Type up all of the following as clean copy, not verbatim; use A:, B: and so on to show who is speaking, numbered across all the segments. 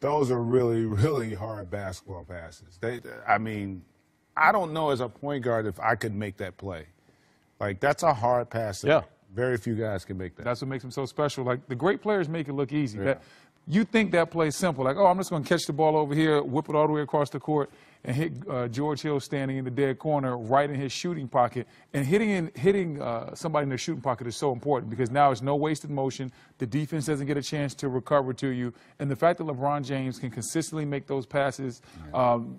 A: Those are really, really hard basketball passes. I mean, I don't know as a point guard if I could make that play. Like, that's a hard pass.
B: Yeah.
A: Very few guys can make that.
C: That's what makes him so special. Like, the great players make it look easy.
A: Yeah.
C: You think that play's simple. Like, oh, I'm just going to catch the ball over here, whip it all the way across the court, and hit George Hill standing in the dead corner right in his shooting pocket. And hitting somebody in their shooting pocket is so important because now it's no wasted motion. The defense doesn't get a chance to recover to you. And the fact that LeBron James can consistently make those passes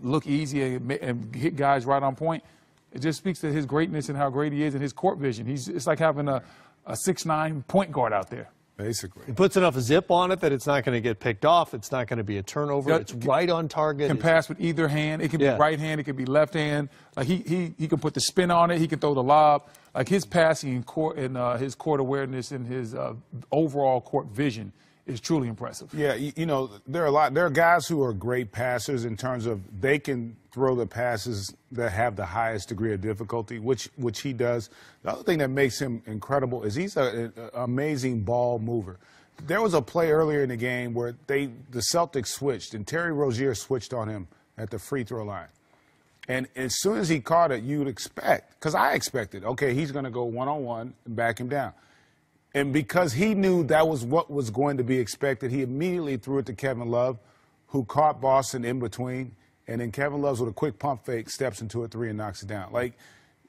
C: look easy and hit guys right on point, it just speaks to his greatness and how great he is and his court vision. It's like having a 6'9" point guard out there.
A: Basically.
B: He puts enough zip on it that it's not going to get picked off. It's not going to be a turnover. It's right on target.
C: Can pass with either hand. It can be right hand. It can be left hand. Like he can put the spin on it. He can throw the lob. Like his passing and his court awareness and his overall court vision is truly impressive.
A: Yeah, you know, there are guys who are great passers in terms of they can throw the passes that have the highest degree of difficulty, which he does. The other thing that makes him incredible is he's an amazing ball mover. There was a play earlier in the game where the Celtics switched, and Terry Rozier switched on him at the free throw line. And as soon as he caught it, you would expect, because I expected, okay, he's going to go one-on-one and back him down. And because he knew that was what was going to be expected, he immediately threw it to Kevin Love, who caught Boston in between. And then Kevin Love, with a quick pump fake, steps into a three and knocks it down. Like,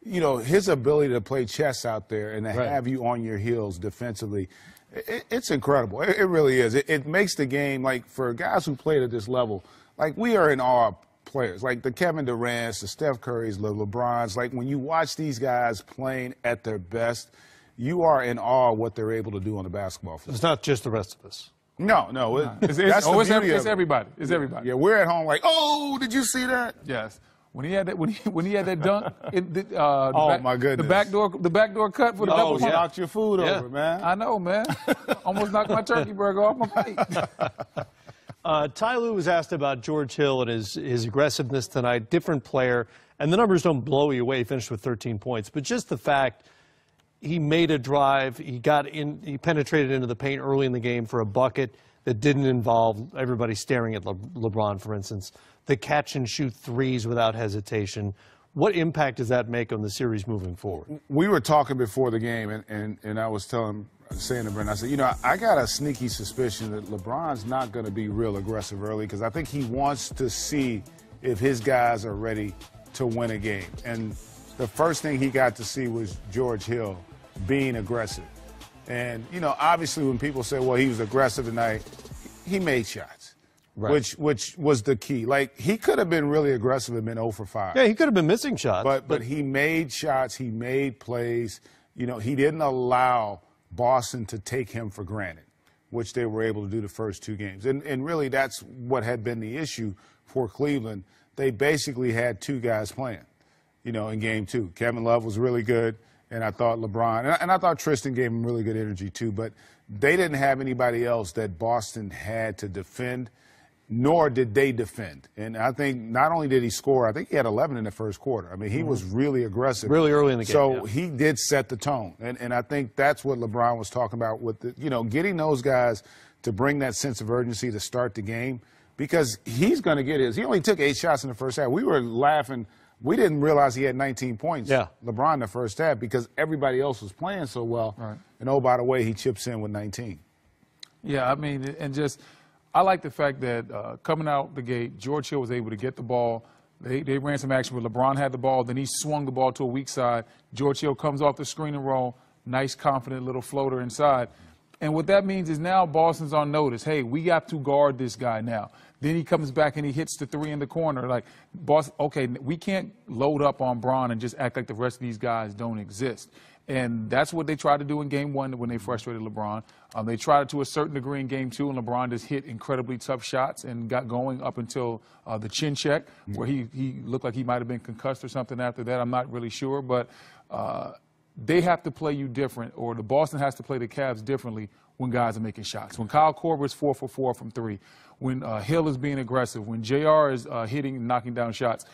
A: you know, his ability to play chess out there and to have you on your heels defensively, it's incredible. It really is. It makes the game, like, for guys who played at this level, like, we are in awe of players. Like the Kevin Durant's, the Steph Curry's, the LeBron's. Like, when you watch these guys playing at their best, you are in awe of what they're able to do on the basketball field.
B: It's not just the rest of us.
A: No.
C: It's everybody. It's everybody.
A: Yeah, we're at home like, oh, did you see that?
C: Yes. When he had that dunk,
A: my goodness,
C: the backdoor cut for the double pump.
A: Knocked your food over, man.
C: I know, man. Almost knocked my turkey burger off my plate.
B: Ty Lue was asked about George Hill and his aggressiveness tonight. Different player, and the numbers don't blow you away. He finished with 13 points, but just the fact he made a drive, he penetrated into the paint early in the game for a bucket that didn't involve everybody staring at LeBron, for instance. The catch and shoot threes without hesitation. What impact does that make on the series moving forward?
A: We were talking before the game, and I was saying to Brent, I said, you know, I got a sneaky suspicion that LeBron's not going to be real aggressive early because I think he wants to see if his guys are ready to win a game. And the first thing he got to see was George Hill being aggressive. And, you know, obviously when people say, well, he was aggressive tonight, he made shots, which was the key. Like, he could have been really aggressive and been 0 for 5.
B: Yeah, he could have been missing shots.
A: But he made shots. He made plays. You know, he didn't allow Boston to take him for granted, which they were able to do the first 2 games. And really that's what had been the issue for Cleveland. They basically had 2 guys playing, you know, in game 2. Kevin Love was really good. And I thought LeBron, and I thought Tristan gave him really good energy too, but they didn't have anybody else that Boston had to defend, nor did they defend. And I think not only did he score, I think he had 11 in the first quarter. I mean, he was really aggressive.
B: Really early in the game.
A: So he did set the tone. And I think that's what LeBron was talking about with, you know, getting those guys to bring that sense of urgency to start the game because he's going to get his. He only took 8 shots in the first half. We were laughing. We didn't realize he had 19 points, LeBron, in the first half, because everybody else was playing so well. Right. And, oh, by the way, he chips in with 19.
C: Yeah, I mean, and just I like the fact that coming out the gate, George Hill was able to get the ball. They ran some action where LeBron had the ball. Then he swung the ball to a weak side. George Hill comes off the screen and roll. Nice, confident little floater inside. And what that means is now Boston's on notice. Hey, we got to guard this guy now. Then he comes back and he hits the 3 in the corner. Like, Boston, okay, we can't load up on Bron and just act like the rest of these guys don't exist. And that's what they tried to do in game 1 when they frustrated LeBron. They tried it to a certain degree in game 2, and LeBron just hit incredibly tough shots and got going up until the chin check, where he looked like he might have been concussed or something after that. I'm not really sure, but they have to play you different, or the Boston has to play the Cavs differently when guys are making shots. When Kyle Korver's 4 for 4 from 3, when Hill is being aggressive, when JR is hitting and knocking down shots,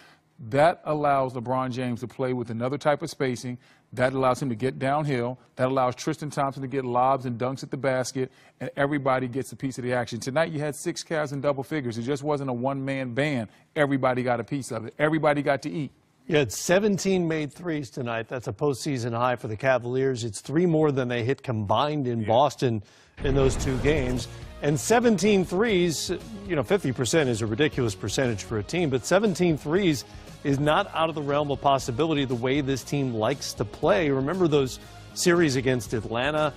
C: that allows LeBron James to play with another type of spacing. That allows him to get downhill. That allows Tristan Thompson to get lobs and dunks at the basket, and everybody gets a piece of the action. Tonight you had 6 Cavs in double figures. It just wasn't a one-man band. Everybody got a piece of it. Everybody got to eat.
B: You had 17 made threes tonight. That's a postseason high for the Cavaliers. It's 3 more than they hit combined in Boston in those 2 games. And 17 threes, 50% is a ridiculous percentage for a team, but 17 threes is not out of the realm of possibility the way this team likes to play. Remember those series against Atlanta?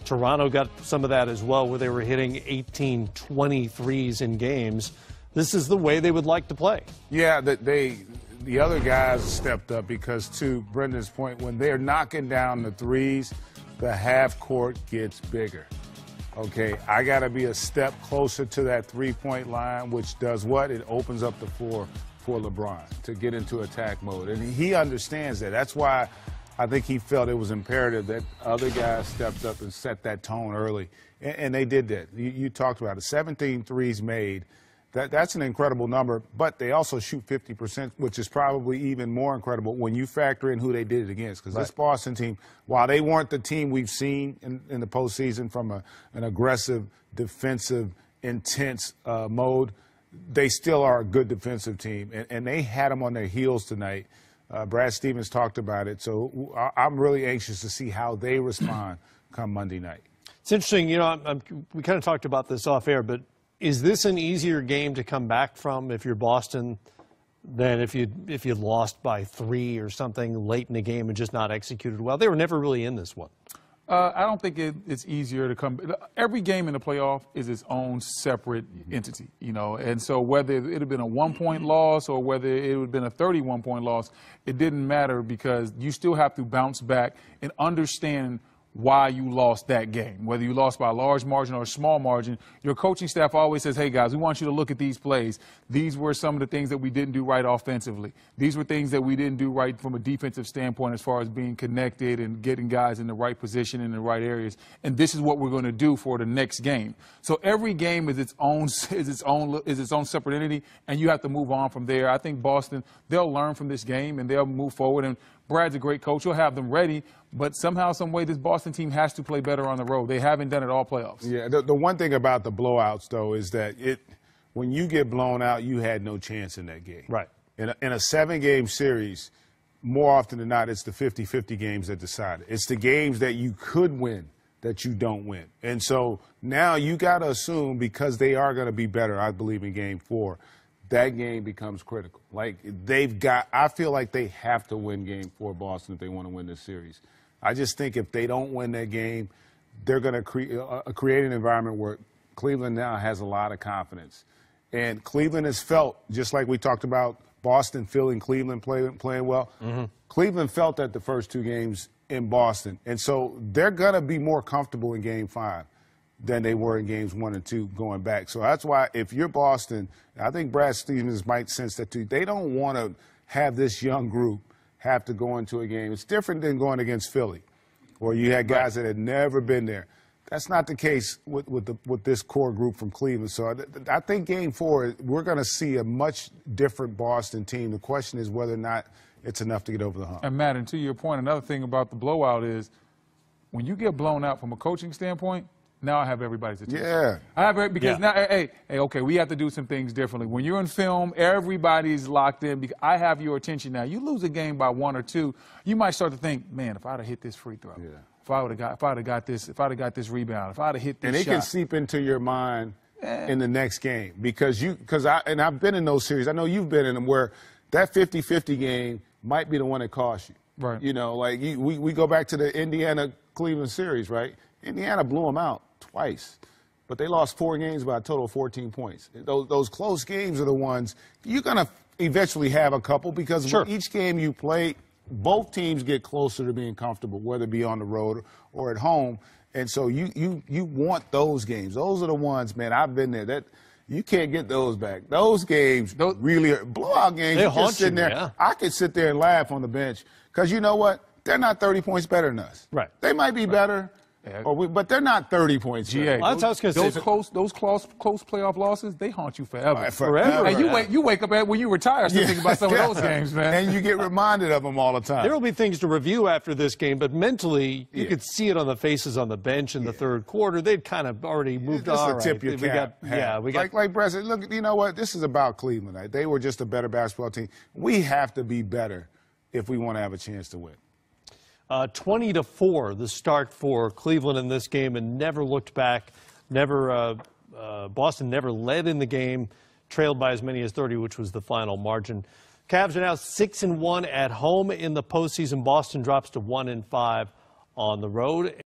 B: Toronto got some of that as well, where they were hitting 18, 20 threes in games. This is the way they would like to play.
A: Yeah, the other guys stepped up because, to Brendan's point, when they're knocking down the threes, the half court gets bigger. Okay, I got to be a step closer to that three-point line, which does what? It opens up the floor for LeBron to get into attack mode. And he understands that. That's why I think he felt it was imperative that other guys stepped up and set that tone early. And they did that. You talked about it. 17 threes made. That's an incredible number, but they also shoot 50%, which is probably even more incredible when you factor in who they did it against. Because this Boston team, while they weren't the team we've seen in the postseason from an aggressive, defensive, intense mode, they still are a good defensive team. And they had them on their heels tonight. Brad Stevens talked about it. So I'm really anxious to see how they respond come Monday night.
B: It's interesting, we kind of talked about this off air, but is this an easier game to come back from if you're Boston than if you lost by 3 or something late in the game and just not executed well? They were never really in this one.
C: I don't think it's easier to come. Every game in the playoff is its own separate entity, and so whether it had been a 1-point loss or whether it would have been a 31-point loss, it didn't matter because you still have to bounce back and understand why you lost that game. Whether you lost by a large margin or a small margin, your coaching staff always says, hey, guys, we want you to look at these plays. These were some of the things that we didn't do right offensively. These were things that we didn't do right from a defensive standpoint as far as being connected and getting guys in the right position in the right areas. And this is what we're going to do for the next game. So every game is its own separate entity, and you have to move on from there. I think Boston, they'll learn from this game and they'll move forward. And Brad's a great coach. He'll have them ready. But somehow, some way, this Boston team has to play better on the road. They haven't done it all playoffs.
A: Yeah, the one thing about the blowouts, though, is that when you get blown out, you had no chance in that game.
B: Right.
A: In a 7-game series, more often than not, it's the 50-50 games that decide it. It's the games that you could win that you don't win. And so now you got to assume, because they are going to be better, I believe, in Game 4, that game becomes critical. Like, I feel like they have to win Game 4, Boston, if they want to win this series. I just think if they don't win that game, they're going to create an environment where Cleveland now has a lot of confidence. And Cleveland has felt, just like we talked about Boston feeling Cleveland playing well, Cleveland felt that the first 2 games in Boston. And so they're going to be more comfortable in Game 5 than they were in Games 1 and 2 going back. So that's why if you're Boston, I think Brad Stevens might sense that too. They don't want to have this young group have to go into a game. It's different than going against Philly, where you had guys that had never been there. That's not the case with this core group from Cleveland. So I think Game 4, we're going to see a much different Boston team. The question is whether or not it's enough to get over the hump.
C: And, Matt, and to your point, another thing about the blowout is when you get blown out from a coaching standpoint, now I have everybody's attention.
A: Yeah.
C: I have because now, hey, okay, we have to do some things differently. When you're in film, everybody's locked in. Because I have your attention now. You lose a game by 1 or 2, you might start to think, man, if I'd have hit this free throw, if I'd have got this rebound, if I'd have hit this
A: shot. And it can seep into your mind in the next game because I've been in those series. I know you've been in them where that 50-50 game might be the one that cost you.
C: Right.
A: We go back to the Indiana-Cleveland series, right? Indiana blew them out twice, but they lost 4 games by a total of 14 points. Those close games are the ones you're going to eventually have a couple because with each game you play, both teams get closer to being comfortable, whether it be on the road or at home. And so you want those games. Those are the ones, man, I've been there. That you can't get those back. Those games really are blowout games.
B: They
A: you
B: haunt
A: just sitting there.
B: Yeah.
A: I could sit there and laugh on the bench because you know what? They're not 30 points better than us.
B: Right.
A: They might be better,
C: Yeah.
A: But they're not 30 points.
C: GA.
B: Well, that's what I was going to say.
C: Those close playoff losses, they haunt you forever.
B: Forever.
C: And you wake up when you retire still thinking about some of those games, man.
A: And you get reminded of them all the time.
B: There will be things to review after this game, but mentally, you could see it on the faces on the bench in the third quarter. They'd kind of already moved on.
A: Just a tip your cap.
B: We got
A: like Brett said, look, you know what? This is about Cleveland. Right? They were just a better basketball team. We have to be better if we want to have a chance to win.
B: 20-4, the start for Cleveland in this game, and never looked back. Boston never led in the game, trailed by as many as 30, which was the final margin. Cavs are now 6-1 at home in the postseason. Boston drops to 1-5 on the road.